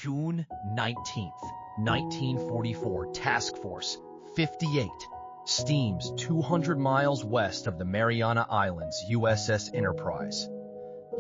June 19th, 1944, Task Force 58 steams 200 miles west of the Mariana Islands USS Enterprise.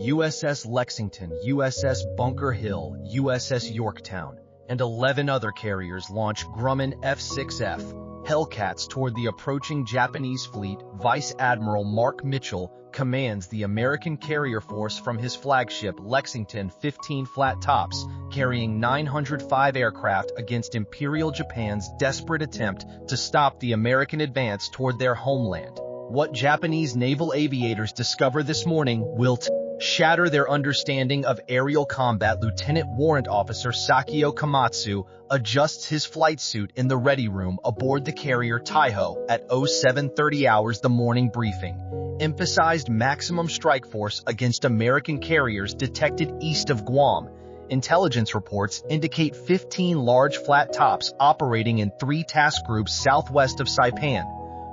USS Lexington, USS Bunker Hill, USS Yorktown, and 11 other carriers launch Grumman F6F Hellcats toward the approaching Japanese fleet. Vice Admiral Mark Mitchell commands the American carrier force from his flagship Lexington 15 flat tops, carrying 905 aircraft against Imperial Japan's desperate attempt to stop the American advance toward their homeland. What Japanese naval aviators discover this morning will shatter their understanding of aerial combat. Lieutenant Warrant Officer Sakio Komatsu adjusts his flight suit in the ready room aboard the carrier Taiho at 0730 hours. The morning briefing emphasized maximum strike force against American carriers detected east of Guam. Intelligence reports indicate 15 large flat tops operating in 3 task groups southwest of Saipan.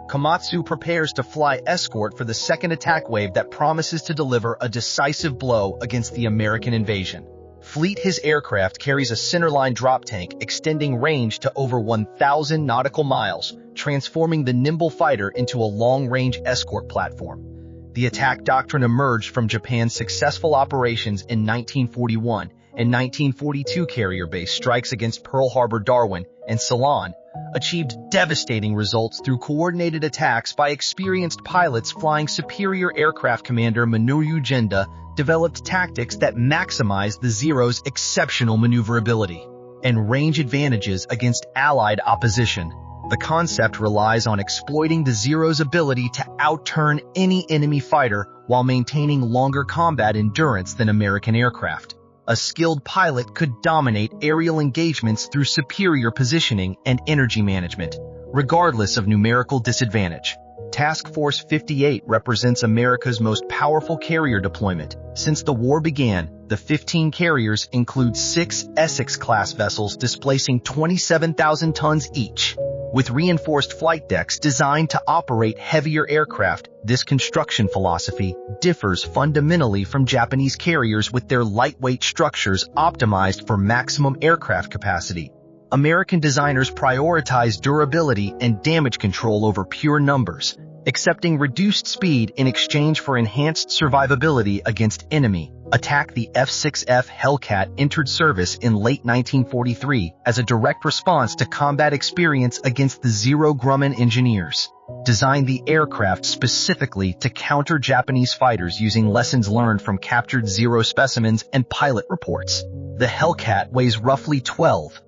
Komatsu prepares to fly escort for the second attack wave that promises to deliver a decisive blow against the American invasion. Fleet his aircraft carries a centerline drop tank extending range to over 1,000 nautical miles, transforming the nimble fighter into a long-range escort platform. The attack doctrine emerged from Japan's successful operations in 1941 and 1942 carrier-based strikes against Pearl Harbor, Darwin, and Ceylon, achieved devastating results through coordinated attacks by experienced pilots flying superior aircraft. Commander Minoru Genda developed tactics that maximized the Zero's exceptional maneuverability and range advantages against Allied opposition. The concept relies on exploiting the Zero's ability to outturn any enemy fighter while maintaining longer combat endurance than American aircraft. A skilled pilot could dominate aerial engagements through superior positioning and energy management, regardless of numerical disadvantage. Task Force 58 represents America's most powerful carrier deployment. Since the war began, the 15 carriers include 6 Essex-class vessels displacing 27,000 tons each. With reinforced flight decks designed to operate heavier aircraft, this construction philosophy differs fundamentally from Japanese carriers with their lightweight structures optimized for maximum aircraft capacity. American designers prioritize durability and damage control over pure numbers, accepting reduced speed in exchange for enhanced survivability against enemy attack. The F6F Hellcat entered service in late 1943 as a direct response to combat experience against the Zero. Grumman engineers designed the aircraft specifically to counter Japanese fighters using lessons learned from captured Zero specimens and pilot reports. The Hellcat weighs roughly 12,000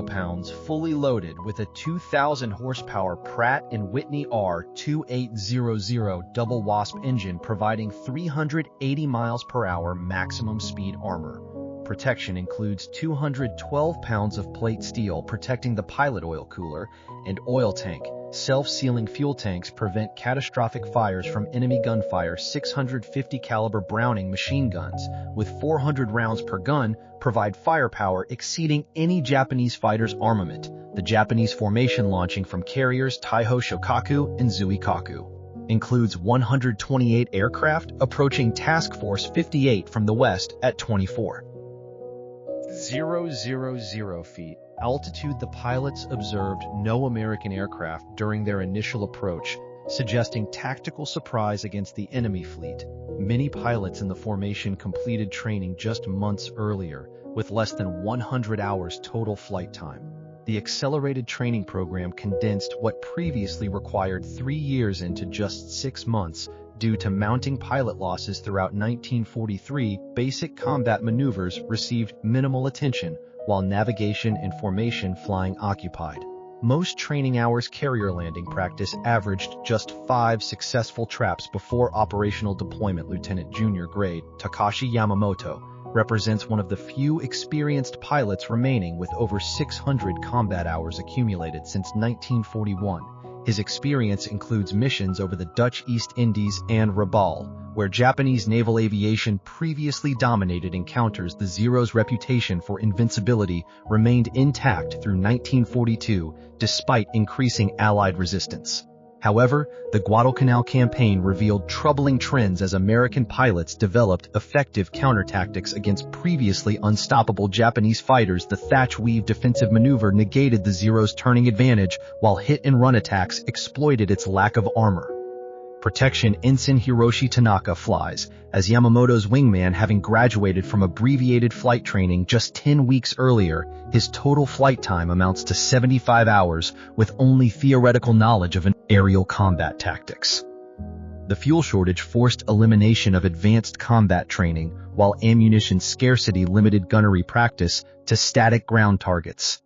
pounds fully loaded with a 2,000 horsepower Pratt & Whitney R2800 double wasp engine providing 380 miles per hour maximum speed armor. Protection includes 212 pounds of plate steel protecting the pilot oil cooler and oil tank. Self-sealing fuel tanks prevent catastrophic fires from enemy gunfire. 650 caliber Browning machine guns with 400 rounds per gun provide firepower exceeding any Japanese fighter's armament. The Japanese formation launching from carriers Taiho, Shokaku, and Zuikaku includes 128 aircraft approaching Task Force 58 from the west at 24,000 feet altitude. The pilots observed no American aircraft during their initial approach, suggesting tactical surprise against the enemy fleet. Many pilots in the formation completed training just months earlier, with less than 100 hours total flight time. The accelerated training program condensed what previously required 3 years into just 6 months. Due to mounting pilot losses throughout 1943, basic combat maneuvers received minimal attention, while navigation and formation flying occupied. Most training hours carrier landing practice averaged just 5 successful traps before operational deployment. Lieutenant Junior Grade Takashi Yamamoto represents one of the few experienced pilots remaining with over 600 combat hours accumulated since 1941. His experience includes missions over the Dutch East Indies and Rabaul, where Japanese naval aviation previously dominated encounters. The Zero's reputation for invincibility remained intact through 1942, despite increasing Allied resistance. However, the Guadalcanal campaign revealed troubling trends as American pilots developed effective counterattactics against previously unstoppable Japanese fighters. The thatch-weave defensive maneuver negated the Zero's turning advantage, while hit-and-run attacks exploited its lack of armor. Protection: Ensign Hiroshi Tanaka flies as Yamamoto's wingman, having graduated from abbreviated flight training just 10 weeks earlier. His total flight time amounts to 75 hours, with only theoretical knowledge of aerial combat tactics. The fuel shortage forced elimination of advanced combat training, while ammunition scarcity limited gunnery practice to static ground targets.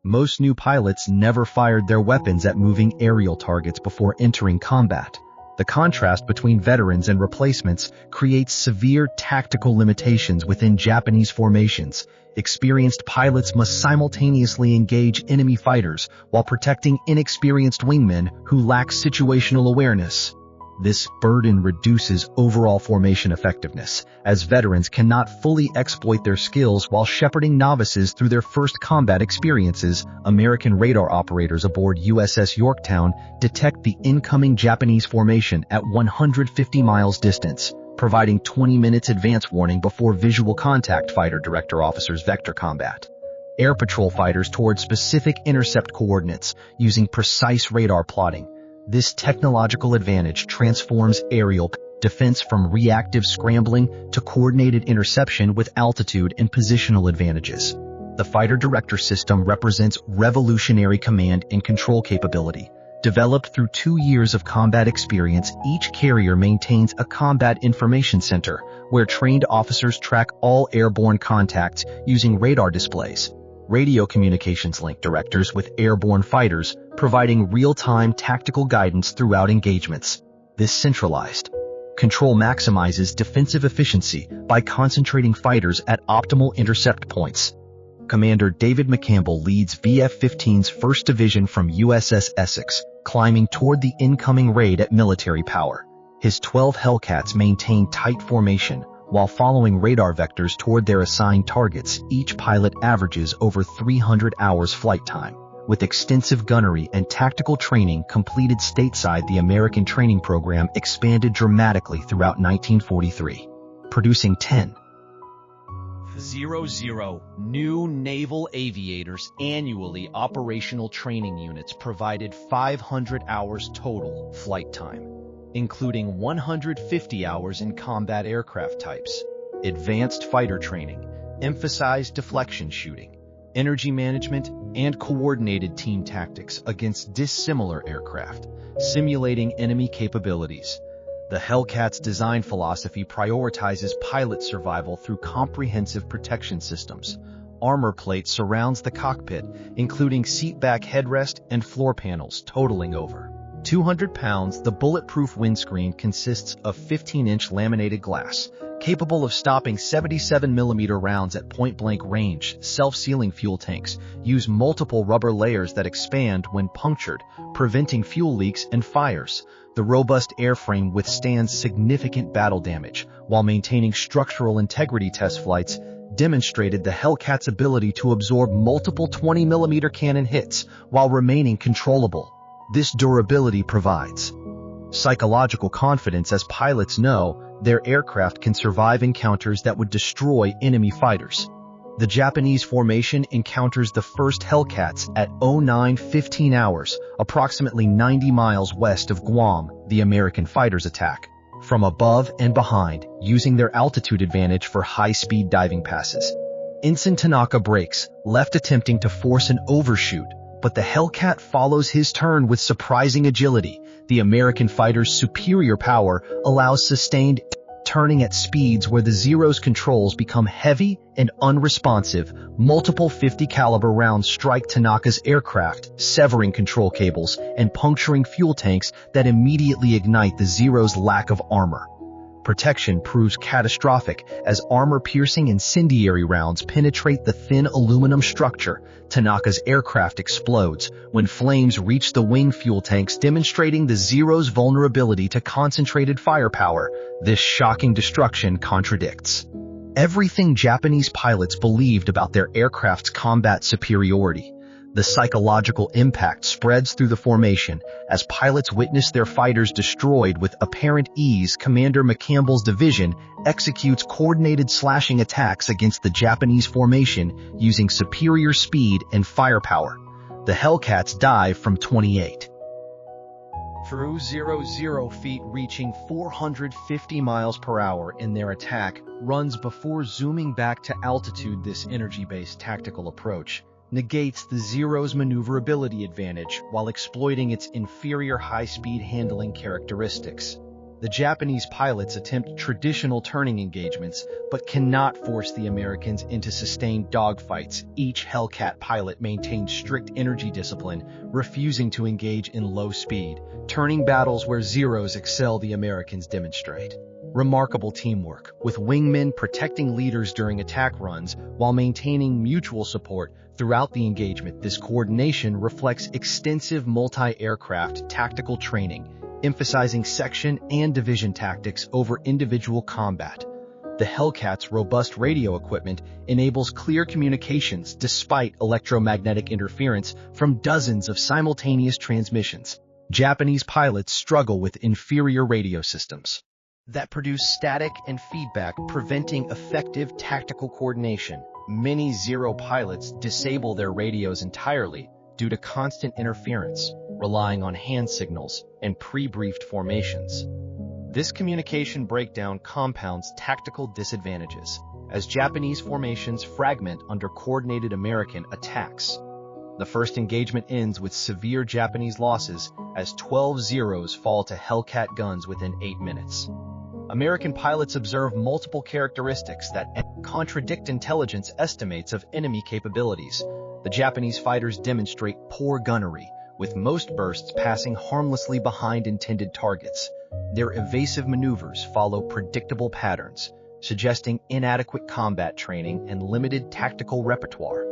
Most new pilots never fired their weapons at moving aerial targets before entering combat. The contrast between veterans and replacements creates severe tactical limitations within Japanese formations. Experienced pilots must simultaneously engage enemy fighters while protecting inexperienced wingmen who lack situational awareness. This burden reduces overall formation effectiveness, as veterans cannot fully exploit their skills while shepherding novices through their first combat experiences. American radar operators aboard USS Yorktown detect the incoming Japanese formation at 150 miles distance, providing 20 minutes advance warning before visual contact. Fighter director officers vector combat air patrol fighters toward specific intercept coordinates using precise radar plotting. This technological advantage transforms aerial defense from reactive scrambling to coordinated interception with altitude and positional advantages. The fighter director system represents revolutionary command and control capability. Developed through 2 years of combat experience, each carrier maintains a combat information center where trained officers track all airborne contacts using radar displays. Radio communications link directors with airborne fighters, providing real-time tactical guidance throughout engagements. This centralized control maximizes defensive efficiency by concentrating fighters at optimal intercept points. Commander David McCampbell leads VF-15's 1st Division from USS Essex, climbing toward the incoming raid at military power. His 12 Hellcats maintain tight formation, while following radar vectors toward their assigned targets. Each pilot averages over 300 hours flight time. With extensive gunnery and tactical training completed stateside, the American training program expanded dramatically throughout 1943, producing 10,000 new naval aviators annually. Operational training units provided 500 hours total flight time, including 150 hours in combat aircraft types. Advanced fighter training emphasized deflection shooting, energy management, and coordinated team tactics against dissimilar aircraft, simulating enemy capabilities. The Hellcat's design philosophy prioritizes pilot survival through comprehensive protection systems. Armor plate surrounds the cockpit, including seatback headrest and floor panels totaling over 200 pounds. The bulletproof windscreen consists of 15-inch laminated glass, capable of stopping 77mm rounds at point-blank range. Self-sealing fuel tanks use multiple rubber layers that expand when punctured, preventing fuel leaks and fires. The robust airframe withstands significant battle damage while maintaining structural integrity. Test flights demonstrated the Hellcat's ability to absorb multiple 20mm cannon hits while remaining controllable. This durability provides psychological confidence, as pilots know their aircraft can survive encounters that would destroy enemy fighters. The Japanese formation encounters the first Hellcats at 09:15 hours, approximately 90 miles west of Guam. The American fighters attack from above and behind, using their altitude advantage for high-speed diving passes. Ensign Tanaka brakes left, attempting to force an overshoot, but the Hellcat follows his turn with surprising agility. The American fighter's superior power allows sustained turning at speeds where the Zero's controls become heavy and unresponsive. Multiple .50 caliber rounds strike Tanaka's aircraft, severing control cables and puncturing fuel tanks that immediately ignite the Zero's lack of armor. Protection proves catastrophic as armor-piercing incendiary rounds penetrate the thin aluminum structure. Tanaka's aircraft explodes when flames reach the wing fuel tanks, demonstrating the Zero's vulnerability to concentrated firepower. This shocking destruction contradicts everything Japanese pilots believed about their aircraft's combat superiority. The psychological impact spreads through the formation as pilots witness their fighters destroyed with apparent ease. Commander McCampbell's division executes coordinated slashing attacks against the Japanese formation using superior speed and firepower. The Hellcats dive from 28 through 00 feet, reaching 450 miles per hour in their attack runs before zooming back to altitude. This energy-based tactical approach negates the Zero's maneuverability advantage while exploiting its inferior high-speed handling characteristics. The Japanese pilots attempt traditional turning engagements, but cannot force the Americans into sustained dogfights. Each Hellcat pilot maintains strict energy discipline, refusing to engage in low-speed, turning battles where Zeros excel. The Americans demonstrate remarkable teamwork, with wingmen protecting leaders during attack runs while maintaining mutual support throughout the engagement. This coordination reflects extensive multi-aircraft tactical training, emphasizing section and division tactics over individual combat. The Hellcat's robust radio equipment enables clear communications despite electromagnetic interference from dozens of simultaneous transmissions. Japanese pilots struggle with inferior radio systems that produce static and feedback, preventing effective tactical coordination. Many Zero pilots disable their radios entirely due to constant interference, relying on hand signals and pre-briefed formations. This communication breakdown compounds tactical disadvantages as Japanese formations fragment under coordinated American attacks. The first engagement ends with severe Japanese losses as 12 Zeros fall to Hellcat guns within 8 minutes. American pilots observe multiple characteristics that contradict intelligence estimates of enemy capabilities. The Japanese fighters demonstrate poor gunnery, with most bursts passing harmlessly behind intended targets. Their evasive maneuvers follow predictable patterns, suggesting inadequate combat training and limited tactical repertoire.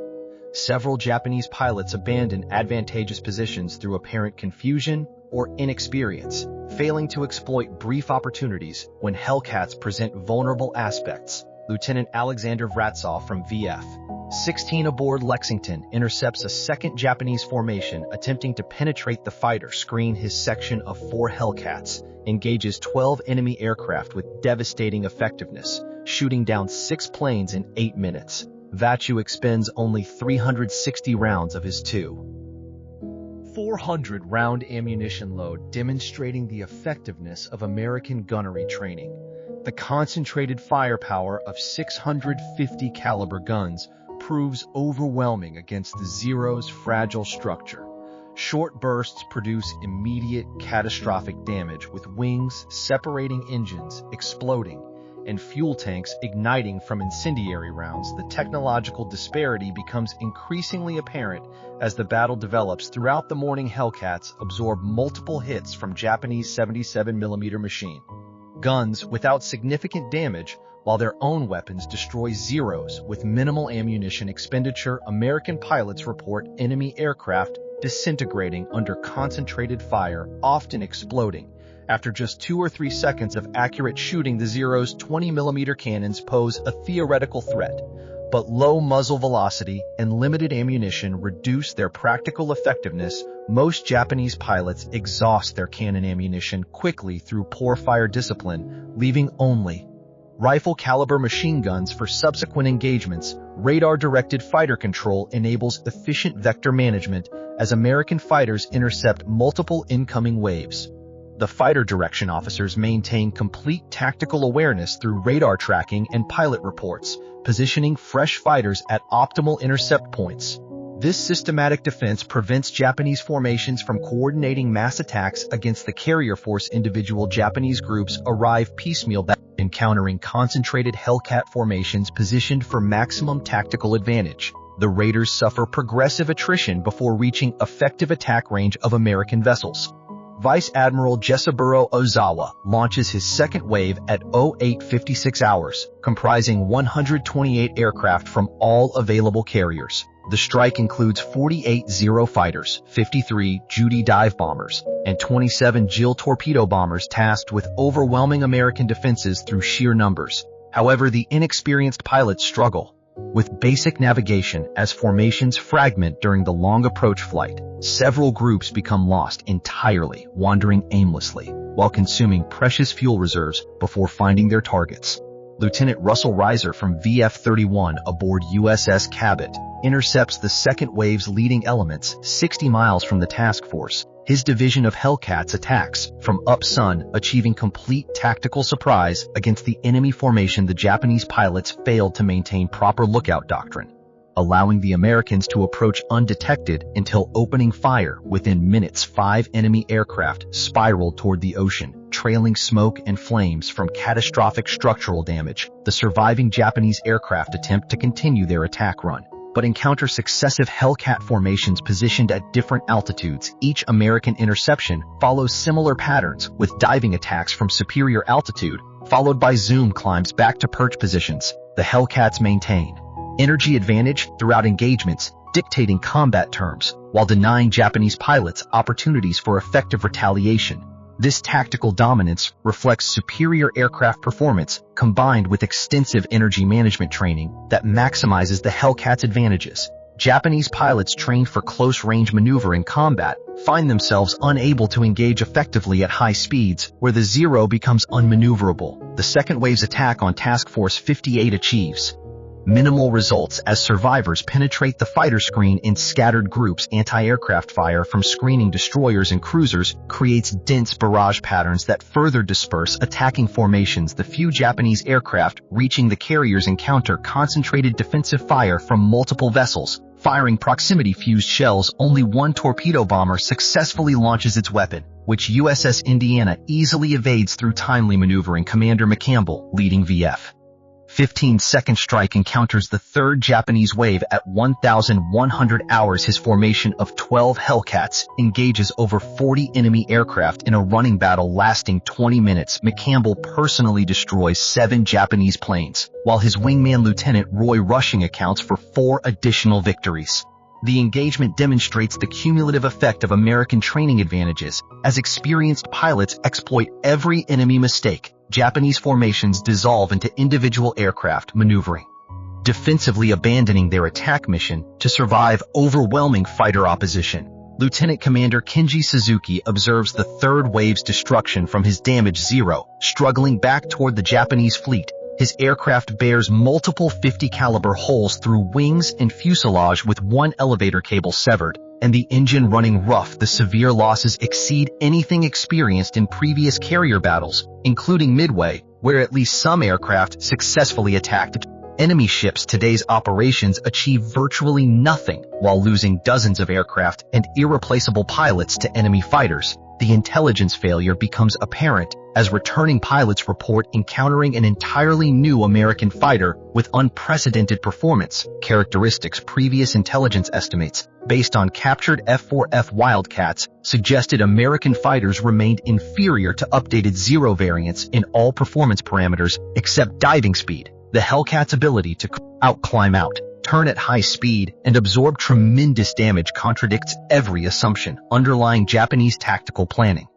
Several Japanese pilots abandon advantageous positions through apparent confusion or inexperience, failing to exploit brief opportunities when Hellcats present vulnerable aspects. Lieutenant Alexander Vratsov from VF-16 aboard Lexington intercepts a second Japanese formation attempting to penetrate the fighter screen. His section of 4 Hellcats engages 12 enemy aircraft with devastating effectiveness, shooting down 6 planes in 8 minutes. Vachu expends only 360 rounds of his 400-round ammunition load, demonstrating the effectiveness of American gunnery training. The concentrated firepower of 650 caliber guns proves overwhelming against the Zero's fragile structure. Short bursts produce immediate catastrophic damage, with wings separating, engines exploding, and fuel tanks igniting from incendiary rounds. The technological disparity becomes increasingly apparent as the battle develops. Throughout the morning, Hellcats absorb multiple hits from Japanese 77mm machine guns without significant damage, while their own weapons destroy Zeros with minimal ammunition expenditure. American pilots report enemy aircraft disintegrating under concentrated fire, often exploding. After just 2 or 3 seconds of accurate shooting, the Zero's 20mm cannons pose a theoretical threat, but low muzzle velocity and limited ammunition reduce their practical effectiveness. Most Japanese pilots exhaust their cannon ammunition quickly through poor fire discipline, leaving only rifle-caliber machine guns for subsequent engagements. Radar-directed fighter control enables efficient vector management as American fighters intercept multiple incoming waves. The fighter direction officers maintain complete tactical awareness through radar tracking and pilot reports, positioning fresh fighters at optimal intercept points. This systematic defense prevents Japanese formations from coordinating mass attacks against the carrier force. Individual Japanese groups arrive piecemeal, encountering concentrated Hellcat formations positioned for maximum tactical advantage. The Raiders suffer progressive attrition before reaching effective attack range of American vessels. Vice Admiral Jesaburo Ozawa launches his second wave at 08:56 hours, comprising 128 aircraft from all available carriers. The strike includes 48 Zero fighters, 53 Judy dive bombers, and 27 Jill torpedo bombers tasked with overwhelming American defenses through sheer numbers. However, the inexperienced pilots struggle. With basic navigation as formations fragment during the long approach flight, several groups become lost entirely, wandering aimlessly, while consuming precious fuel reserves before finding their targets. Lieutenant Russell Reiser from VF-31 aboard USS Cabot intercepts the second wave's leading elements 60 miles from the task force. His division of Hellcats attacks from up-sun, achieving complete tactical surprise against the enemy formation. The Japanese pilots failed to maintain proper lookout doctrine, allowing the Americans to approach undetected until opening fire. Within minutes, 5 enemy aircraft spiraled toward the ocean, trailing smoke and flames from catastrophic structural damage. The surviving Japanese aircraft attempt to continue their attack run, but encounter successive Hellcat formations positioned at different altitudes. Each American interception follows similar patterns, with diving attacks from superior altitude, followed by zoom climbs back to perch positions. The Hellcats maintain energy advantage throughout engagements, dictating combat terms, while denying Japanese pilots opportunities for effective retaliation. This tactical dominance reflects superior aircraft performance combined with extensive energy management training that maximizes the Hellcat's advantages. Japanese pilots trained for close-range maneuver in combat find themselves unable to engage effectively at high speeds, where the Zero becomes unmaneuverable. The second wave's attack on Task Force 58 achieves minimal results as survivors penetrate the fighter screen in scattered groups. Anti-aircraft fire from screening destroyers and cruisers creates dense barrage patterns that further disperse attacking formations. The few Japanese aircraft reaching the carriers encounter concentrated defensive fire from multiple vessels, firing proximity-fused shells. Only one torpedo bomber successfully launches its weapon, which USS Indiana easily evades through timely maneuvering. Commander McCampbell, leading VF 15-second strike, encounters the third Japanese wave at 1,100 hours. His formation of 12 Hellcats engages over 40 enemy aircraft in a running battle lasting 20 minutes. McCampbell personally destroys 7 Japanese planes, while his wingman Lieutenant Roy Rushing accounts for 4 additional victories. The engagement demonstrates the cumulative effect of American training advantages, as experienced pilots exploit every enemy mistake. Japanese formations dissolve into individual aircraft maneuvering, defensively abandoning their attack mission to survive overwhelming fighter opposition. Lieutenant Commander Kenji Suzuki observes the third wave's destruction from his damaged Zero, struggling back toward the Japanese fleet. His aircraft bears multiple .50 caliber holes through wings and fuselage, with one elevator cable severed, and the engine running rough. The severe losses exceed anything experienced in previous carrier battles, including Midway, where at least some aircraft successfully attacked enemy ships. Today's operations achieve virtually nothing, while losing dozens of aircraft and irreplaceable pilots to enemy fighters. The intelligence failure becomes apparent as returning pilots report encountering an entirely new American fighter with unprecedented performance characteristics. Previous intelligence estimates, based on captured F6F Wildcats, suggested American fighters remained inferior to updated Zero variants in all performance parameters except diving speed. The Hellcat's ability to climb out, turn at high speed, and absorb tremendous damage contradicts every assumption underlying Japanese tactical planning.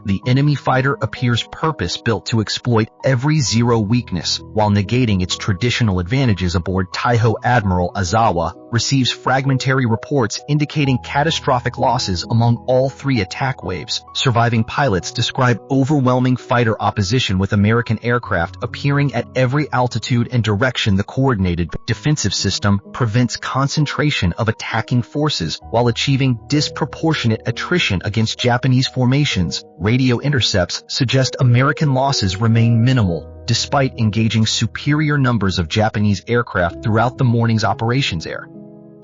The enemy fighter appears purpose-built to exploit every Zero weakness while negating its traditional advantages aboard. Taiho Admiral Azawa receives fragmentary reports indicating catastrophic losses among all 3 attack waves. Surviving pilots describe overwhelming fighter opposition, with American aircraft appearing at every altitude and direction. The coordinated defensive system prevents concentration of attacking forces while achieving disproportionate attrition against Japanese formations. Radio intercepts suggest American losses remain minimal, despite engaging superior numbers of Japanese aircraft throughout the morning's operations area.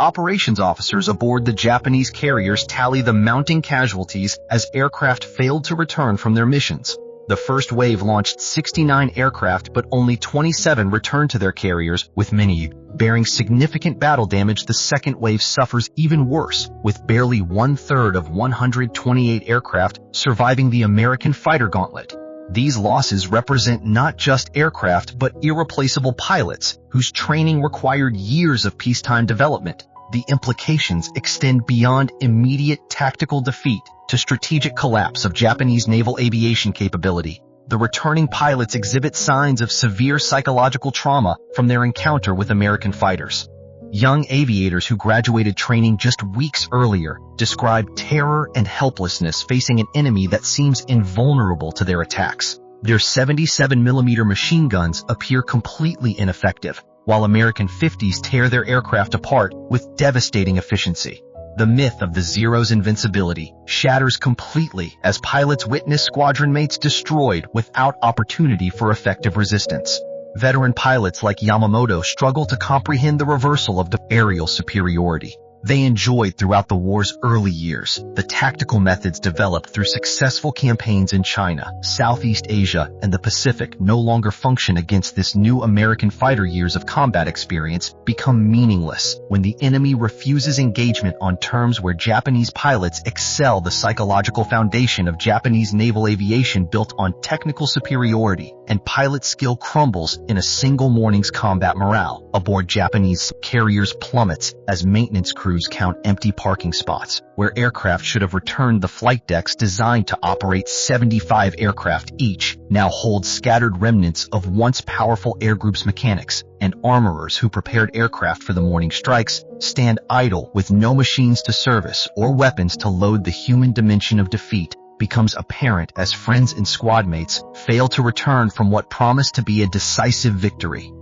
Operations officers aboard the Japanese carriers tally the mounting casualties as aircraft failed to return from their missions. The first wave launched 69 aircraft, but only 27 returned to their carriers, with many bearing significant battle damage. The second wave suffers even worse, with barely 1/3 of 128 aircraft surviving the American fighter gauntlet. These losses represent not just aircraft but irreplaceable pilots whose training required years of peacetime development. The implications extend beyond immediate tactical defeat to strategic collapse of Japanese naval aviation capability. The returning pilots exhibit signs of severe psychological trauma from their encounter with American fighters. Young aviators who graduated training just weeks earlier describe terror and helplessness facing an enemy that seems invulnerable to their attacks. Their 77mm machine guns appear completely ineffective, while American 50s tear their aircraft apart with devastating efficiency. The myth of the Zero's invincibility shatters completely as pilots witness squadron mates destroyed without opportunity for effective resistance. Veteran pilots like Yamamoto struggle to comprehend the reversal of the aerial superiority they enjoyed throughout the war's early years. The tactical methods developed through successful campaigns in China, Southeast Asia, and the Pacific no longer function against this new American fighter years of combat experience become meaningless when the enemy refuses engagement on terms where Japanese pilots excel. The psychological foundation of Japanese naval aviation built on technical superiority and pilot skill crumbles in a single morning's combat. Morale aboard Japanese carriers plummets as maintenance crews count empty parking spots, where aircraft should have returned. The flight decks designed to operate 75 aircraft each now hold scattered remnants of once powerful air groups. Mechanics and armorers who prepared aircraft for the morning strikes stand idle with no machines to service or weapons to load. The human dimension of defeat becomes apparent as friends and squad mates fail to return from what promised to be a decisive victory.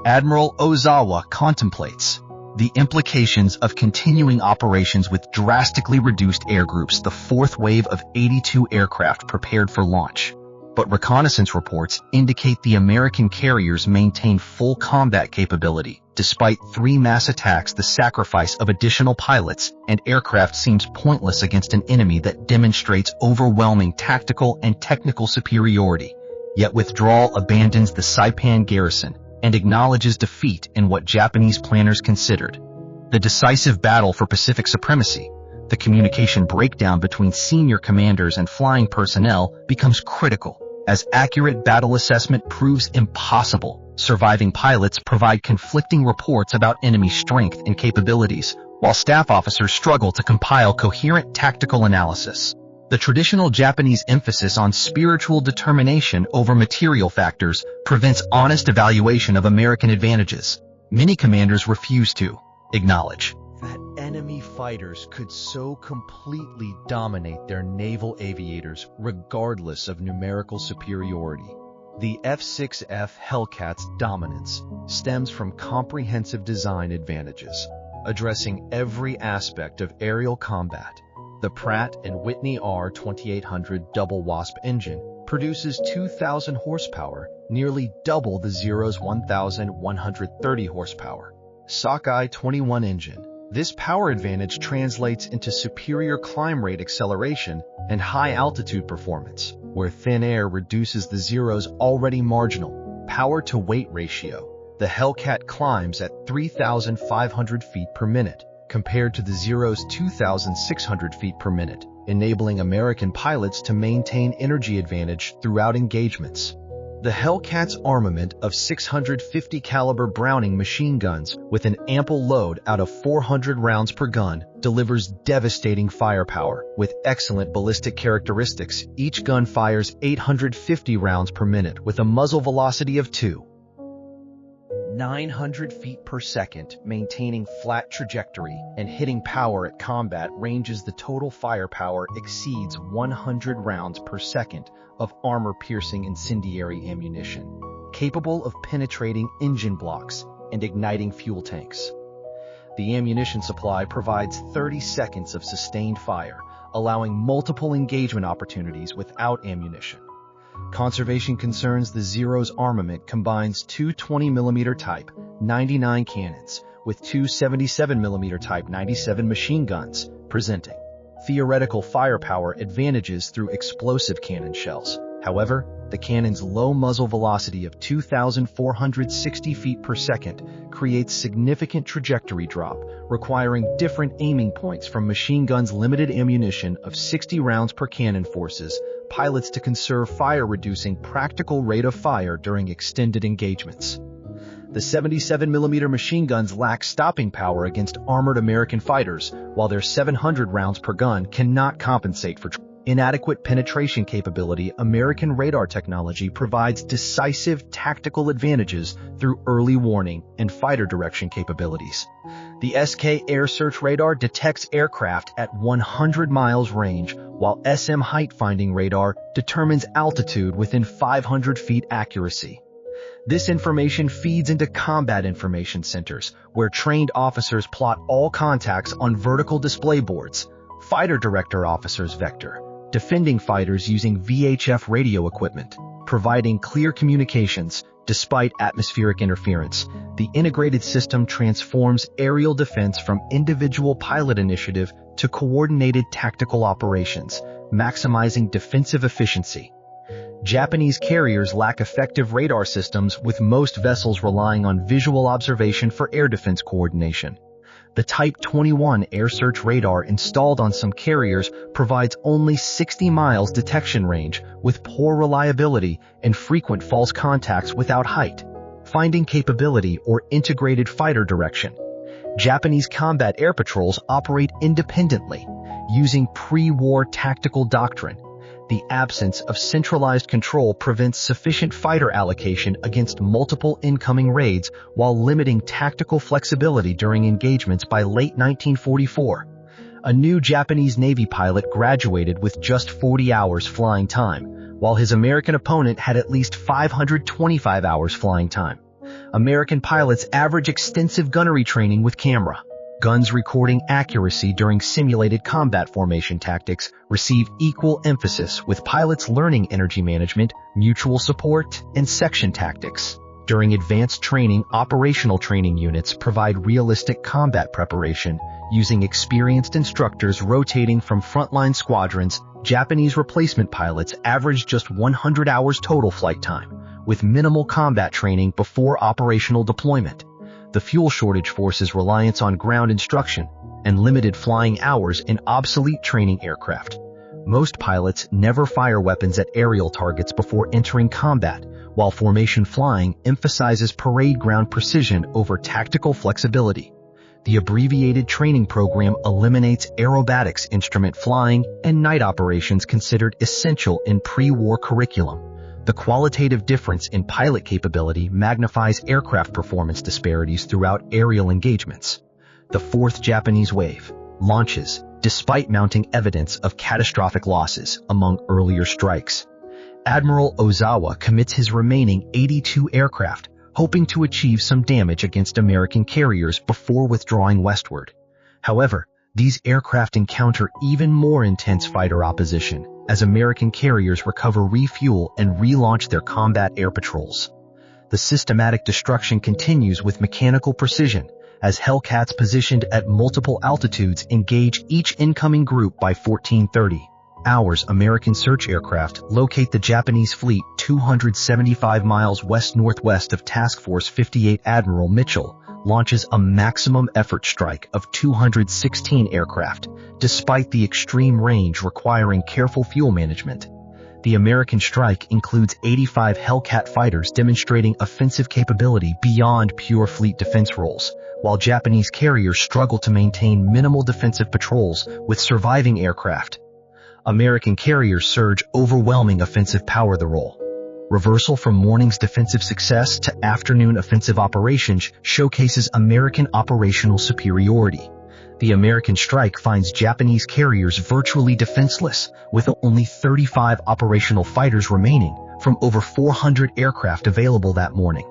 Admiral Ozawa contemplates the implications of continuing operations with drastically reduced air groups. The fourth wave of 82 aircraft prepared for launch, but reconnaissance reports indicate the American carriers maintain full combat capability. Despite 3 mass attacks, the sacrifice of additional pilots and aircraft seems pointless against an enemy that demonstrates overwhelming tactical and technical superiority. Yet withdrawal abandons the Saipan garrison and acknowledges defeat in what Japanese planners considered the decisive battle for Pacific supremacy. The communication breakdown between senior commanders and flying personnel becomes critical, as accurate battle assessment proves impossible. Surviving pilots provide conflicting reports about enemy strength and capabilities, while staff officers struggle to compile coherent tactical analysis. The traditional Japanese emphasis on spiritual determination over material factors prevents honest evaluation of American advantages. Many commanders refuse to acknowledge that enemy fighters could so completely dominate their naval aviators regardless of numerical superiority. The F6F Hellcat's dominance stems from comprehensive design advantages, addressing every aspect of aerial combat. The Pratt & Whitney R2800 double WASP engine produces 2,000 horsepower, nearly double the Zero's 1,130 horsepower. Sockeye 21 engine. This power advantage translates into superior climb rate acceleration and high-altitude performance, where thin air reduces the Zero's already marginal power-to-weight ratio. The Hellcat climbs at 3,500 feet per minute, compared to the Zero's 2,600 feet per minute, enabling American pilots to maintain energy advantage throughout engagements. The Hellcat's armament of 650 caliber Browning machine guns with an ample load out of 400 rounds per gun delivers devastating firepower with excellent ballistic characteristics. Each gun fires 850 rounds per minute with a muzzle velocity of 900 feet per second, maintaining flat trajectory and hitting power at combat ranges. The total firepower exceeds 100 rounds per second of armor-piercing incendiary ammunition, capable of penetrating engine blocks and igniting fuel tanks. The ammunition supply provides 30 seconds of sustained fire, allowing multiple engagement opportunities without ammunition. Conservation concerns. The Zero's armament combines two 20mm Type 99 cannons with two 77mm Type 97 machine guns, presenting theoretical firepower advantages through explosive cannon shells. However, the cannon's low muzzle velocity of 2,460 feet per second creates significant trajectory drop, requiring different aiming points from machine guns. Limited ammunition of 60 rounds per cannon forces pilots to conserve fire, reducing practical rate of fire during extended engagements. The 77mm machine guns lack stopping power against armored American fighters, while their 700 rounds per gun cannot compensate for Inadequate penetration capability. American radar technology provides decisive tactical advantages through early warning and fighter direction capabilities. The SK Air Search Radar detects aircraft at 100 miles range, while SM Height Finding Radar determines altitude within 500 feet accuracy. This information feeds into combat information centers, where trained officers plot all contacts on vertical display boards. Fighter Director Officers Vector, defending fighters using VHF radio equipment, providing clear communications despite atmospheric interference. The integrated system transforms aerial defense from individual pilot initiative to coordinated tactical operations, maximizing defensive efficiency. Japanese carriers lack effective radar systems, with most vessels relying on visual observation for air defense coordination. The Type 21 air search radar installed on some carriers provides only 60 miles detection range, with poor reliability and frequent false contacts without height finding capability or integrated fighter direction. Japanese combat air patrols operate independently, using pre-war tactical doctrine. The absence of centralized control prevents sufficient fighter allocation against multiple incoming raids, while limiting tactical flexibility during engagements. By late 1944, a new Japanese Navy pilot graduated with just 40 hours flying time, while his American opponent had at least 525 hours flying time. American pilots average extensive gunnery training with camera. Guns recording accuracy during simulated combat formation tactics receive equal emphasis, with pilots learning energy management, mutual support, and section tactics. During advanced training, operational training units provide realistic combat preparation, using experienced instructors rotating from frontline squadrons. Japanese replacement pilots average just 100 hours total flight time, with minimal combat training before operational deployment. The fuel shortage forces reliance on ground instruction and limited flying hours in obsolete training aircraft. Most pilots never fire weapons at aerial targets before entering combat, while formation flying emphasizes parade ground precision over tactical flexibility. The abbreviated training program eliminates aerobatics instrument flying and night operations considered essential in pre-war curriculum. The qualitative difference in pilot capability magnifies aircraft performance disparities throughout aerial engagements. The fourth Japanese wave launches despite mounting evidence of catastrophic losses among earlier strikes. Admiral Ozawa commits his remaining 82 aircraft, hoping to achieve some damage against American carriers before withdrawing westward. However, these aircraft encounter even more intense fighter opposition as American carriers recover, refuel, and relaunch their combat air patrols. The systematic destruction continues with mechanical precision as Hellcats positioned at multiple altitudes engage each incoming group. By 1430 hours, American search aircraft locate the Japanese fleet 275 miles west-northwest of Task Force 58. Admiral Mitchell launches a maximum effort strike of 216 aircraft, despite the extreme range requiring careful fuel management. The American strike includes 85 Hellcat fighters demonstrating offensive capability beyond pure fleet defense roles, while Japanese carriers struggle to maintain minimal defensive patrols with surviving aircraft. American carriers surge, overwhelming offensive power. The role reversal from morning's defensive success to afternoon offensive operations showcases American operational superiority. The American strike finds Japanese carriers virtually defenseless, with only 35 operational fighters remaining from over 400 aircraft available that morning.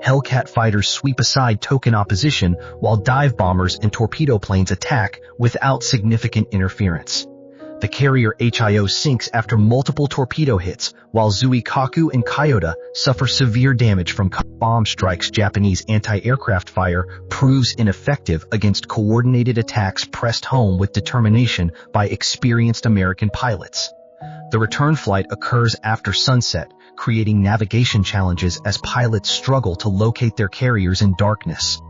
Hellcat fighters sweep aside token opposition, while dive bombers and torpedo planes attack without significant interference. The carrier HIO sinks after multiple torpedo hits, while Zuikaku and Kyoto suffer severe damage from bomb strikes. Japanese anti-aircraft fire proves ineffective against coordinated attacks pressed home with determination by experienced American pilots. The return flight occurs after sunset, creating navigation challenges as pilots struggle to locate their carriers in darkness.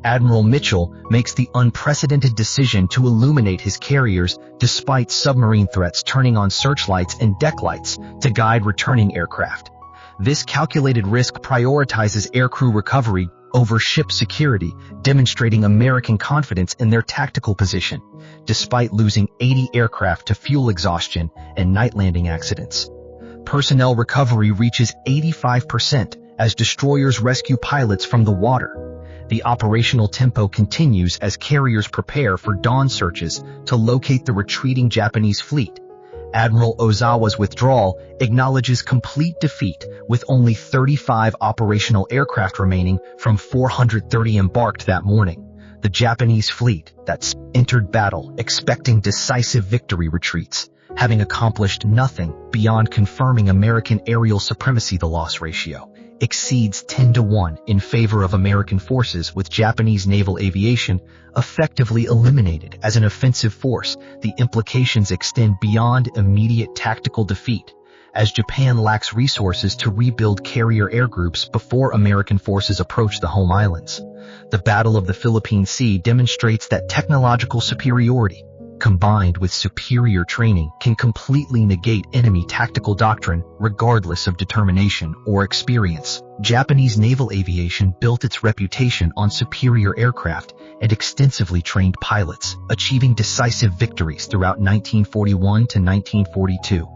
Admiral Mitchell makes the unprecedented decision to illuminate his carriers despite submarine threats, turning on searchlights and deck lights to guide returning aircraft. This calculated risk prioritizes aircrew recovery over ship security, demonstrating American confidence in their tactical position, despite losing 80 aircraft to fuel exhaustion and night landing accidents. Personnel recovery reaches 85% as destroyers rescue pilots from the water. The operational tempo continues as carriers prepare for dawn searches to locate the retreating Japanese fleet. Admiral Ozawa's withdrawal acknowledges complete defeat with only 35 operational aircraft remaining from 430 embarked that morning. The Japanese fleet that entered battle expecting decisive victory retreats, having accomplished nothing beyond confirming American aerial supremacy. The loss ratio exceeds 10-1 in favor of American forces, with Japanese naval aviation effectively eliminated as an offensive force. The implications extend beyond immediate tactical defeat, as Japan lacks resources to rebuild carrier air groups before American forces approach the home islands. The Battle of the Philippine Sea demonstrates that technological superiority, combined with superior training, can completely negate enemy tactical doctrine regardless of determination or experience. Japanese naval aviation built its reputation on superior aircraft and extensively trained pilots, achieving decisive victories throughout 1941 to 1942.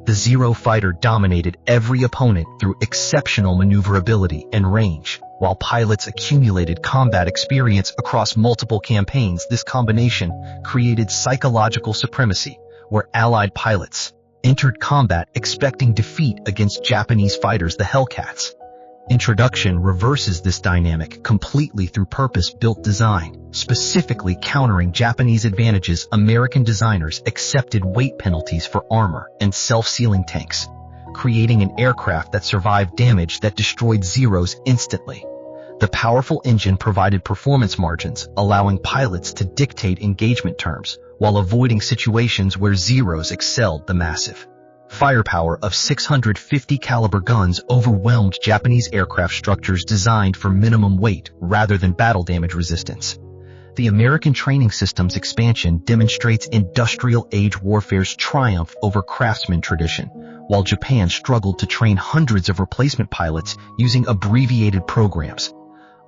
The Zero fighter dominated every opponent through exceptional maneuverability and range, while pilots accumulated combat experience across multiple campaigns. This combination created psychological supremacy, where Allied pilots entered combat expecting defeat against Japanese fighters, the Hellcats. Introduction reverses this dynamic completely through purpose-built design, specifically countering Japanese advantages. American designers accepted weight penalties for armor and self-sealing tanks, creating an aircraft that survived damage that destroyed Zeros instantly. The powerful engine provided performance margins, allowing pilots to dictate engagement terms while avoiding situations where Zeros excelled. The massive firepower of 650 caliber guns overwhelmed Japanese aircraft structures designed for minimum weight rather than battle damage resistance. The American training system's expansion demonstrates industrial age warfare's triumph over craftsman tradition, while Japan struggled to train hundreds of replacement pilots using abbreviated programs.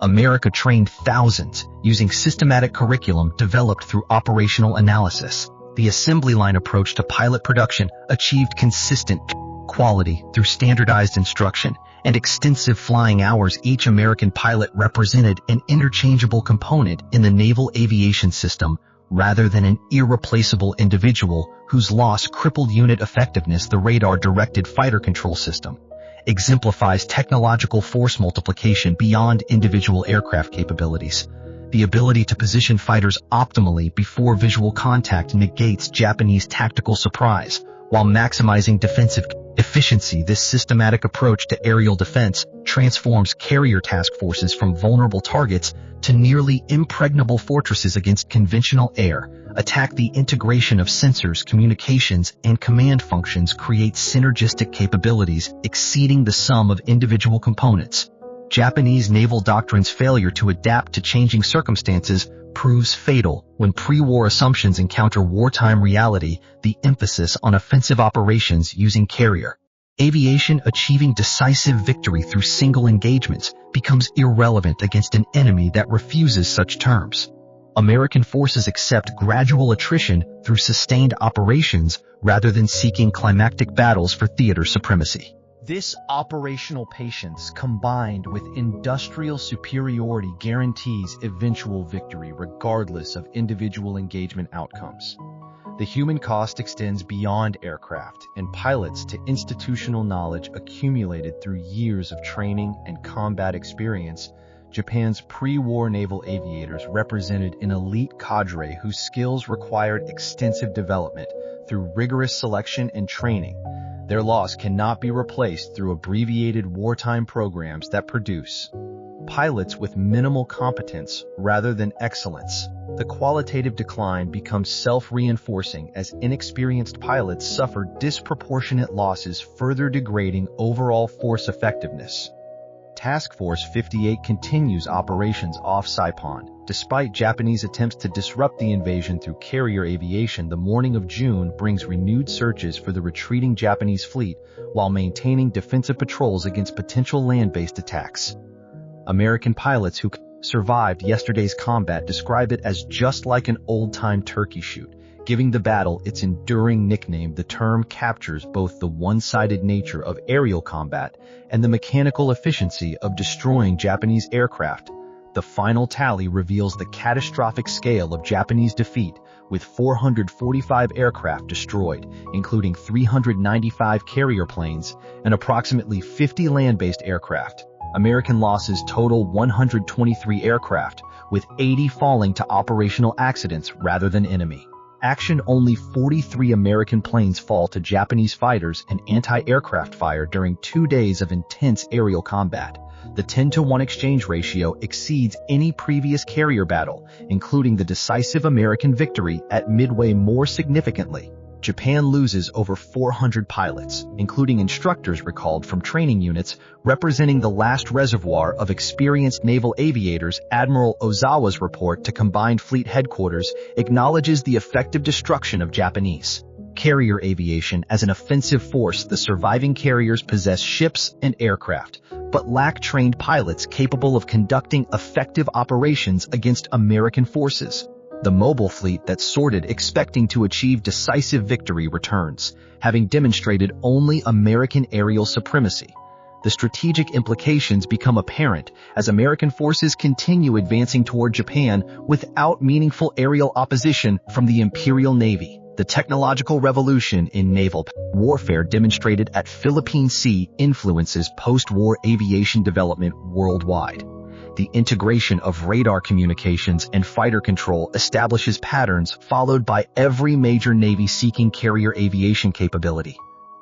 America trained thousands using systematic curriculum developed through operational analysis. The assembly line approach to pilot production achieved consistent quality through standardized instruction and extensive flying hours. Each American pilot represented an interchangeable component in the naval aviation system rather than an irreplaceable individual whose loss crippled unit effectiveness. The radar-directed fighter control system exemplifies technological force multiplication beyond individual aircraft capabilities. The ability to position fighters optimally before visual contact negates Japanese tactical surprise, while maximizing defensive efficiency. This systematic approach to aerial defense transforms carrier task forces from vulnerable targets to nearly impregnable fortresses against conventional air attack. The integration of sensors, communications, and command functions creates synergistic capabilities exceeding the sum of individual components. Japanese naval doctrine's failure to adapt to changing circumstances proves fatal when pre-war assumptions encounter wartime reality. The emphasis on offensive operations using carrier aviation achieving decisive victory through single engagements becomes irrelevant against an enemy that refuses such terms. American forces accept gradual attrition through sustained operations rather than seeking climactic battles for theater supremacy. This operational patience combined with industrial superiority guarantees eventual victory regardless of individual engagement outcomes. The human cost extends beyond aircraft and pilots to institutional knowledge accumulated through years of training and combat experience. Japan's pre-war naval aviators represented an elite cadre whose skills required extensive development through rigorous selection and training. Their loss cannot be replaced through abbreviated wartime programs that produce pilots with minimal competence rather than excellence. The qualitative decline becomes self-reinforcing as inexperienced pilots suffer disproportionate losses, further degrading overall force effectiveness. Task Force 58 continues operations off Saipan. Despite Japanese attempts to disrupt the invasion through carrier aviation, the morning of June brings renewed searches for the retreating Japanese fleet while maintaining defensive patrols against potential land-based attacks. American pilots who survived yesterday's combat describe it as just like an old-time turkey shoot, giving the battle its enduring nickname. The term captures both the one-sided nature of aerial combat and the mechanical efficiency of destroying Japanese aircraft. The final tally reveals the catastrophic scale of Japanese defeat, with 445 aircraft destroyed, including 395 carrier planes and approximately 50 land-based aircraft. American losses total 123 aircraft, with 80 falling to operational accidents rather than enemy action. Only 43 American planes fall to Japanese fighters and anti-aircraft fire during 2 days of intense aerial combat. The 10-to-1 exchange ratio exceeds any previous carrier battle, including the decisive American victory at Midway. More significantly, Japan loses over 400 pilots, including instructors recalled from training units, representing the last reservoir of experienced naval aviators. Admiral Ozawa's report to Combined Fleet Headquarters acknowledges the effective destruction of Japanese carrier aviation as an offensive force. The surviving carriers possess ships and aircraft, but lack trained pilots capable of conducting effective operations against American forces. The mobile fleet that sorted expecting to achieve decisive victory returns, having demonstrated only American aerial supremacy. The strategic implications become apparent as American forces continue advancing toward Japan without meaningful aerial opposition from the Imperial Navy. The technological revolution in naval warfare demonstrated at Philippine Sea influences post-war aviation development worldwide. The integration of radar communications and fighter control establishes patterns followed by every major navy seeking carrier aviation capability.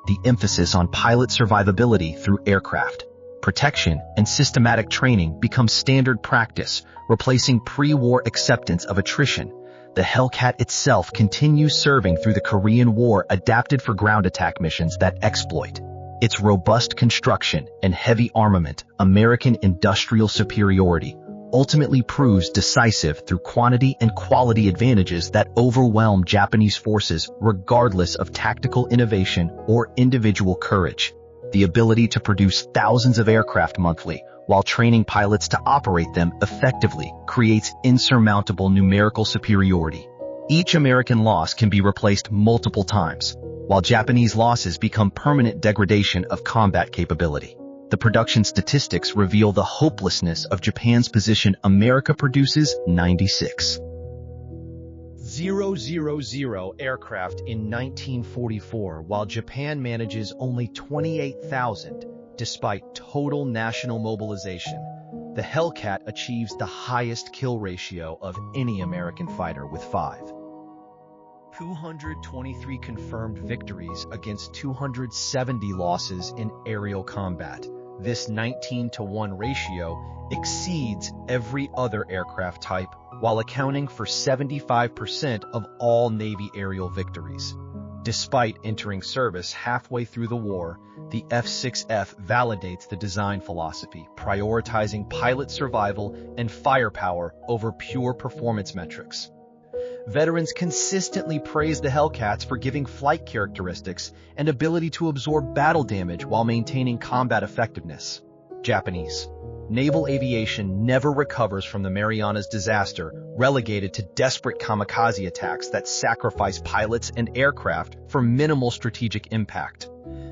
The emphasis on pilot survivability through aircraft protection and systematic training becomes standard practice, replacing pre-war acceptance of attrition. The Hellcat itself continues serving through the Korean War, adapted for ground attack missions that exploit its robust construction and heavy armament. American industrial superiority ultimately proves decisive through quantity and quality advantages that overwhelm Japanese forces regardless of tactical innovation or individual courage. The ability to produce thousands of aircraft monthly while training pilots to operate them effectively creates insurmountable numerical superiority. Each American loss can be replaced multiple times, while Japanese losses become permanent degradation of combat capability. The production statistics reveal the hopelessness of Japan's position. America produces 96,000 aircraft in 1944, while Japan manages only 28,000. Despite total national mobilization, the Hellcat achieves the highest kill ratio of any American fighter with 223 confirmed victories against 270 losses in aerial combat. This 19-to-1 ratio exceeds every other aircraft type, while accounting for 75% of all Navy aerial victories. Despite entering service halfway through the war, the F6F validates the design philosophy, prioritizing pilot survival and firepower over pure performance metrics. Veterans consistently praise the Hellcats for giving flight characteristics and ability to absorb battle damage while maintaining combat effectiveness. Japanese naval aviation never recovers from the Marianas disaster, relegated to desperate kamikaze attacks that sacrifice pilots and aircraft for minimal strategic impact.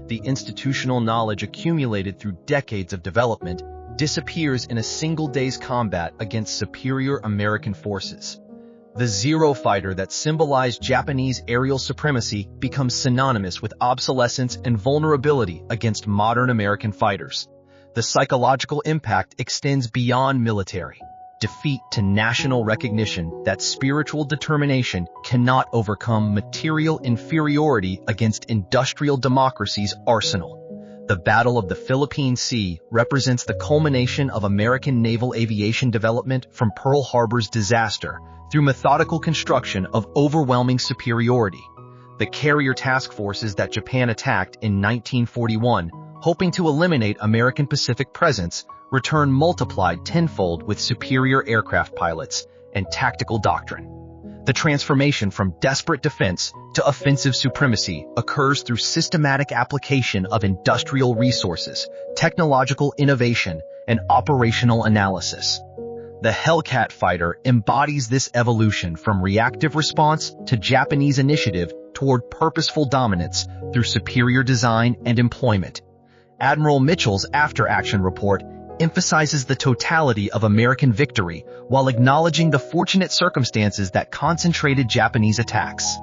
The institutional knowledge accumulated through decades of development disappears in a single day's combat against superior American forces. The Zero fighter that symbolized Japanese aerial supremacy becomes synonymous with obsolescence and vulnerability against modern American fighters. The psychological impact extends beyond military defeat to national recognition that spiritual determination cannot overcome material inferiority against industrial democracy's arsenal. The Battle of the Philippine Sea represents the culmination of American naval aviation development from Pearl Harbor's disaster through methodical construction of overwhelming superiority. The carrier task forces that Japan attacked in 1941, hoping to eliminate American Pacific presence, return multiplied tenfold with superior aircraft pilots and tactical doctrine. The transformation from desperate defense to offensive supremacy occurs through systematic application of industrial resources, technological innovation, and operational analysis. The Hellcat fighter embodies this evolution from reactive response to Japanese initiative toward purposeful dominance through superior design and employment. Admiral Mitchell's after-action report emphasizes the totality of American victory while acknowledging the fortunate circumstances that concentrated Japanese attacks.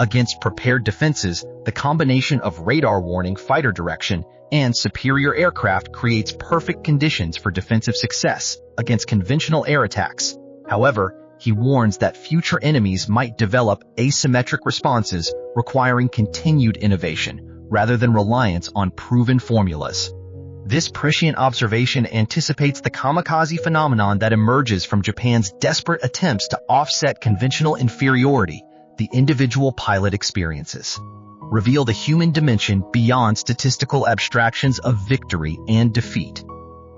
Against prepared defenses, the combination of radar warning fighter direction and superior aircraft creates perfect conditions for defensive success against conventional air attacks. However, he warns that future enemies might develop asymmetric responses requiring continued innovation rather than reliance on proven formulas. This prescient observation anticipates the kamikaze phenomenon that emerges from Japan's desperate attempts to offset conventional inferiority the individual pilot experiences. Reveal the human dimension beyond statistical abstractions of victory and defeat.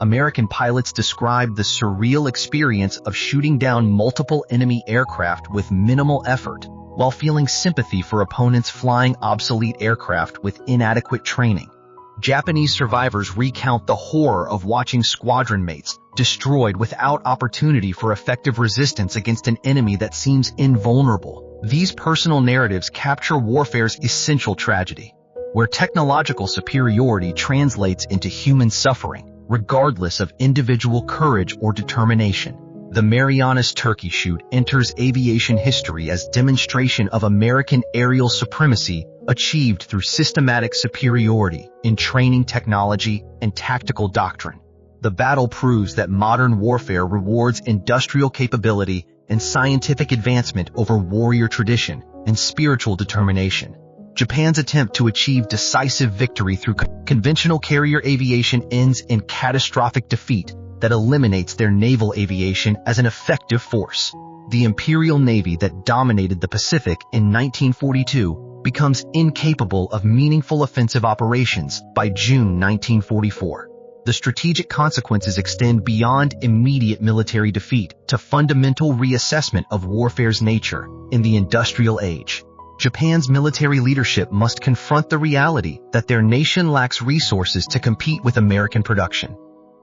American pilots described the surreal experience of shooting down multiple enemy aircraft with minimal effort, while feeling sympathy for opponents flying obsolete aircraft with inadequate training. Japanese survivors recount the horror of watching squadron mates destroyed without opportunity for effective resistance against an enemy that seems invulnerable. These personal narratives capture warfare's essential tragedy, where technological superiority translates into human suffering, regardless of individual courage or determination. The Marianas Turkey Shoot enters aviation history as demonstration of American aerial supremacy achieved through systematic superiority in training technology and tactical doctrine. The battle proves that modern warfare rewards industrial capability and scientific advancement over warrior tradition and spiritual determination. Japan's attempt to achieve decisive victory through conventional carrier aviation ends in catastrophic defeat that eliminates their naval aviation as an effective force. The Imperial Navy that dominated the Pacific in 1942 becomes incapable of meaningful offensive operations by June 1944. The strategic consequences extend beyond immediate military defeat to fundamental reassessment of warfare's nature in the industrial age. Japan's military leadership must confront the reality that their nation lacks resources to compete with American production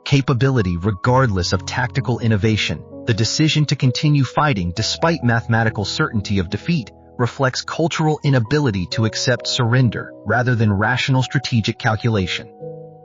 capability regardless of tactical innovation. The decision to continue fighting despite mathematical certainty of defeat reflects cultural inability to accept surrender rather than rational strategic calculation.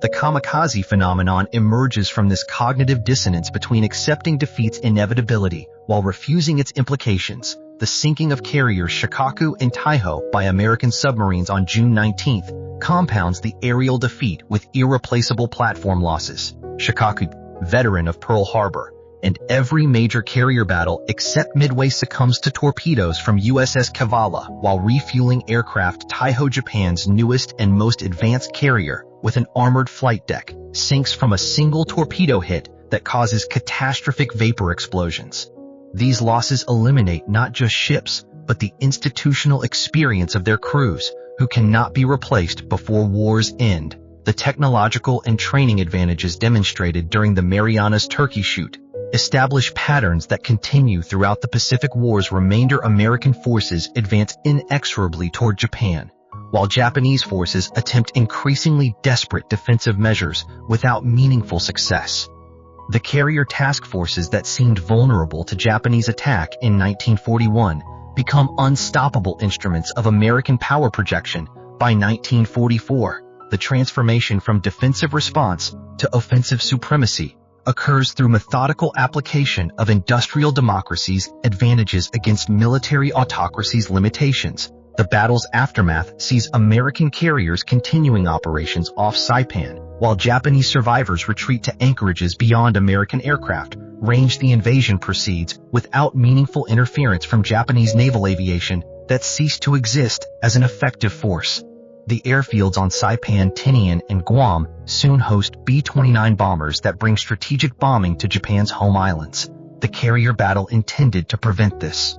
The kamikaze phenomenon emerges from this cognitive dissonance between accepting defeat's inevitability while refusing its implications. The sinking of carriers Shokaku and Taiho by American submarines on June 19 compounds the aerial defeat with irreplaceable platform losses. Shokaku, veteran of Pearl Harbor, and every major carrier battle except Midway succumbs to torpedoes from USS Kavala while refueling aircraft. Taiho, Japan's newest and most advanced carrier with an armored flight deck, sinks from a single torpedo hit that causes catastrophic vapor explosions. These losses eliminate not just ships, but the institutional experience of their crews, who cannot be replaced before war's end. The technological and training advantages demonstrated during the Marianas Turkey Shoot establish patterns that continue throughout the Pacific War's remainder. American forces advance inexorably toward Japan, while Japanese forces attempt increasingly desperate defensive measures without meaningful success. The carrier task forces that seemed vulnerable to Japanese attack in 1941 become unstoppable instruments of American power projection by 1944. The transformation from defensive response to offensive supremacy occurs through methodical application of industrial democracy's advantages against military autocracy's limitations. The battle's aftermath sees American carriers continuing operations off Saipan, while Japanese survivors retreat to anchorages beyond American aircraft range. The invasion proceeds without meaningful interference from Japanese naval aviation that ceased to exist as an effective force. The airfields on Saipan, Tinian, and Guam soon host B-29 bombers that bring strategic bombing to Japan's home islands. The carrier battle intended to prevent this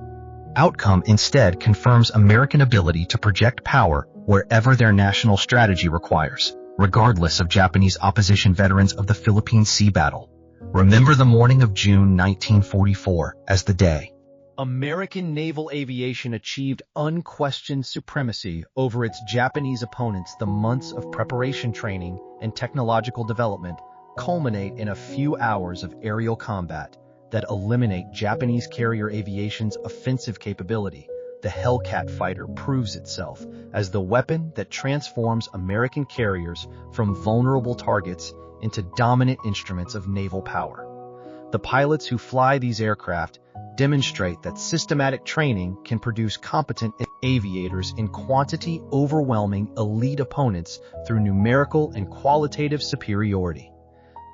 outcome instead confirms American ability to project power wherever their national strategy requires, regardless of Japanese opposition. Veterans of the Philippine Sea battle remember the morning of June 1944 as the day American naval aviation achieved unquestioned supremacy over its Japanese opponents. The months of preparation, training, and technological development culminate in a few hours of aerial combat that eliminate Japanese carrier aviation's offensive capability. The Hellcat fighter proves itself as the weapon that transforms American carriers from vulnerable targets into dominant instruments of naval power. The pilots who fly these aircraft demonstrate that systematic training can produce competent aviators in quantity overwhelming elite opponents through numerical and qualitative superiority.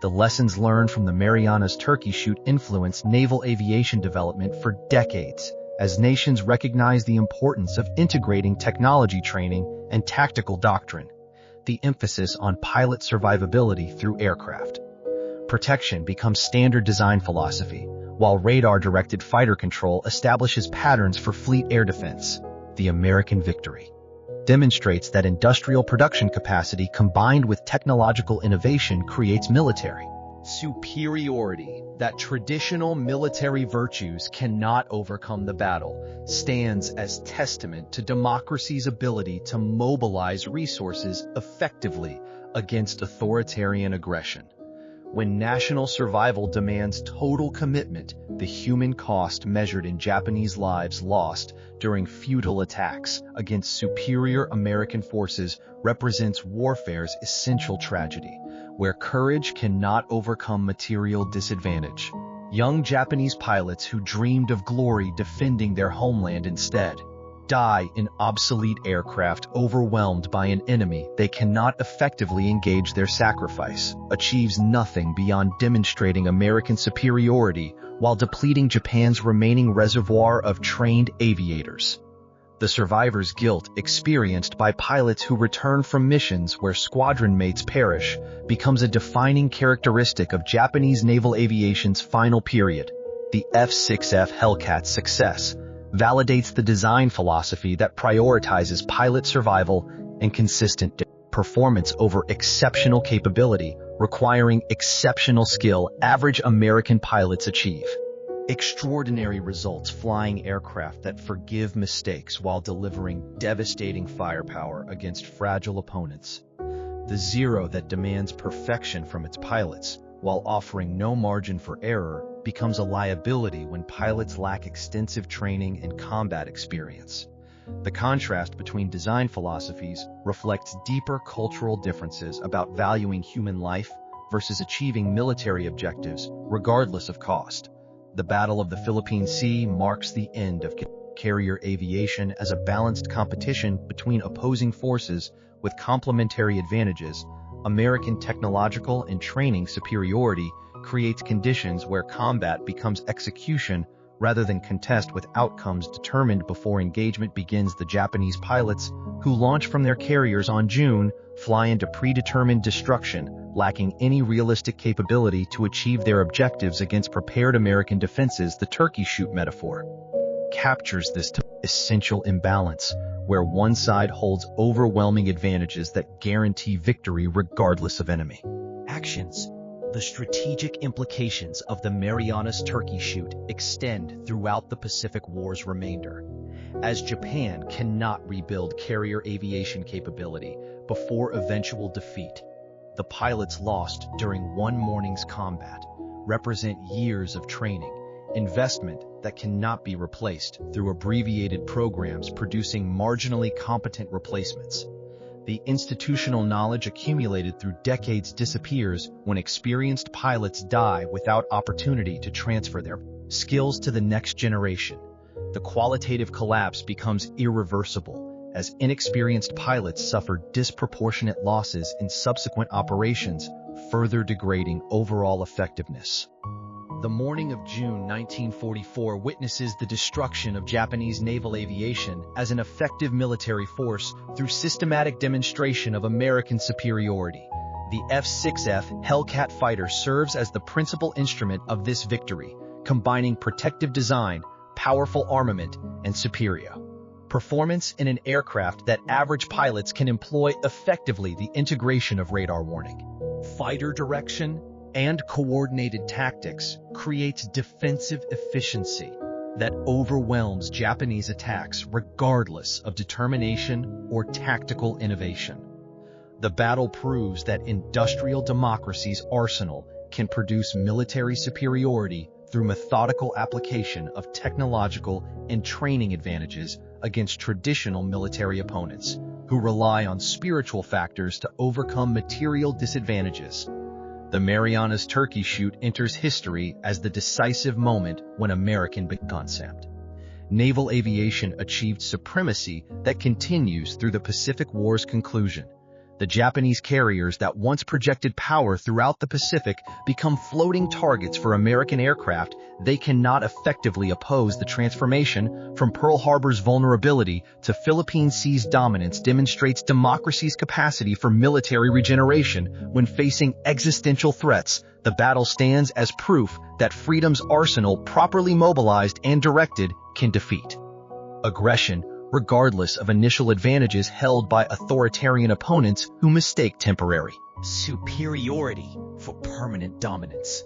The lessons learned from the Marianas Turkey Shoot influenced naval aviation development for decades, as nations recognize the importance of integrating technology training and tactical doctrine. The emphasis on pilot survivability through aircraft protection becomes standard design philosophy, while radar-directed fighter control establishes patterns for fleet air defense. The American victory demonstrates that industrial production capacity combined with technological innovation creates military superiority. That traditional military virtues cannot overcome the battle stands as testament to democracy's ability to mobilize resources effectively against authoritarian aggression. When national survival demands total commitment, the human cost measured in Japanese lives lost during futile attacks against superior American forces represents warfare's essential tragedy, where courage cannot overcome material disadvantage. Young Japanese pilots who dreamed of glory defending their homeland instead die in obsolete aircraft overwhelmed by an enemy they cannot effectively engage. Their sacrifice achieves nothing beyond demonstrating American superiority while depleting Japan's remaining reservoir of trained aviators. The survivor's guilt experienced by pilots who return from missions where squadron mates perish becomes a defining characteristic of Japanese naval aviation's final period. The F6F Hellcat's success validates the design philosophy that prioritizes pilot survival and consistent performance over exceptional capability, requiring exceptional skill average American pilots achieve. Extraordinary results flying aircraft that forgive mistakes while delivering devastating firepower against fragile opponents. The Zero that demands perfection from its pilots while offering no margin for error becomes a liability when pilots lack extensive training and combat experience. The contrast between design philosophies reflects deeper cultural differences about valuing human life versus achieving military objectives, regardless of cost. The Battle of the Philippine Sea marks the end of carrier aviation as a balanced competition between opposing forces with complementary advantages. American technological and training superiority creates conditions where combat becomes execution rather than contest, with outcomes determined before engagement begins. The Japanese pilots who launch from their carriers on June fly into predetermined destruction, lacking any realistic capability to achieve their objectives against prepared American defenses. The Turkey Shoot metaphor captures this essential imbalance, where one side holds overwhelming advantages that guarantee victory regardless of enemy actions. The strategic implications of the Marianas Turkey Shoot extend throughout the Pacific War's remainder, as Japan cannot rebuild carrier aviation capability before eventual defeat. The pilots lost during one morning's combat represent years of training, investment that cannot be replaced through abbreviated programs producing marginally competent replacements. The institutional knowledge accumulated through decades disappears when experienced pilots die without opportunity to transfer their skills to the next generation. The qualitative collapse becomes irreversible as inexperienced pilots suffer disproportionate losses in subsequent operations, further degrading overall effectiveness. The morning of June 1944 witnesses the destruction of Japanese naval aviation as an effective military force through systematic demonstration of American superiority. The F6F Hellcat fighter serves as the principal instrument of this victory, combining protective design, powerful armament, and superior performance in an aircraft that average pilots can employ effectively. The integration of radar warning, fighter direction, and coordinated tactics creates defensive efficiency that overwhelms Japanese attacks regardless of determination or tactical innovation. The battle proves that industrial democracy's arsenal can produce military superiority through methodical application of technological and training advantages against traditional military opponents, who rely on spiritual factors to overcome material disadvantages. The Marianas Turkey Shoot enters history as the decisive moment when American concept. Naval aviation achieved supremacy that continues through the Pacific War's conclusion. The Japanese carriers that once projected power throughout the Pacific become floating targets for American aircraft. They cannot effectively oppose the transformation from Pearl Harbor's vulnerability to Philippine Sea's dominance demonstrates democracy's capacity for military regeneration when facing existential threats. The battle stands as proof that freedom's arsenal, properly mobilized and directed, can defeat aggression, regardless of initial advantages held by authoritarian opponents who mistake temporary superiority for permanent dominance.